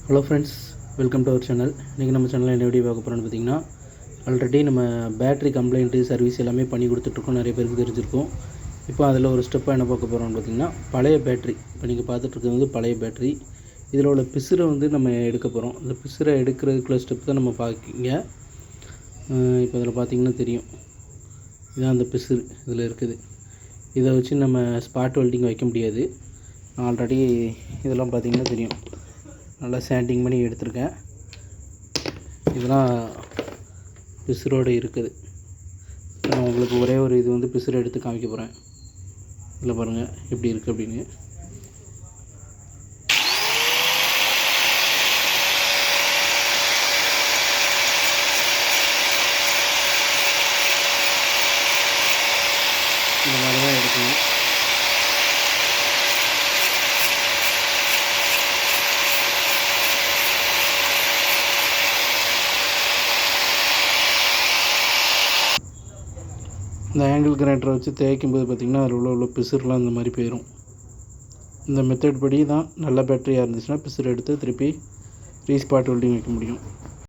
Hello friends, welcome to our channel. இன்றைக்கி நம்ம சேனலில் என்ன வீடியோ பார்க்க போகிறோன்னு பார்த்தீங்கன்னா, ஆல்ரெடி நம்ம பேட்ரி கம்ப்ளைண்ட்டு சர்வீஸ் எல்லாமே பண்ணி கொடுத்துட்ருக்கோம். நிறைய பேருக்கு தெரிஞ்சிருக்கும். இப்போ அதில் ஒரு ஸ்டெப்பாக என்ன பார்க்க போகிறோம்னு பார்த்திங்கன்னா, பழைய பேட்ரி. இப்போ நீங்கள் பார்த்துட்ருக்கிறது வந்து பழைய பேட்ரி. இதில் உள்ள பிசுரை வந்து நம்ம எடுக்க போகிறோம். இந்த பிசுரை எடுக்கிறதுக்குள்ள ஸ்டெப் தான் நம்ம பார்க்கிங்க. இப்போ இதில் பார்த்திங்கன்னா தெரியும், இதுதான் அந்த பிசுறு இதில் இருக்குது. இதை வச்சு நம்ம ஸ்பாட் வெல்டிங் வைக்க முடியாது. ஆல்ரெடி இதெல்லாம் பார்த்திங்கன்னா தெரியும், நல்லா சாண்டிங் பண்ணி எடுத்திருக்கேன். இதெல்லாம் பிசுரோடு இருக்குது. நான் உங்களுக்கு ஒரே ஒரு இது வந்து பிசுரை எடுத்து காமிக்க போகிறேன். இதில் பாருங்கள் எப்படி இருக்குது அப்படின்னு. இந்த மாதிரி தான் எடுக்கணும். இந்த ஆங்கிள் கிரைண்டரை வச்சு தேய்க்கும்போது பார்த்திங்கன்னா அதில் உள்ள பிசுறுலாம் இந்த மாதிரி போயிடும். இந்த மெத்தட் படி தான் நல்ல பேட்டரியாக இருந்துச்சுன்னா பிசுறு எடுத்து திருப்பி ரீஸ்பாட் வெல்டிங் வைக்க முடியும்.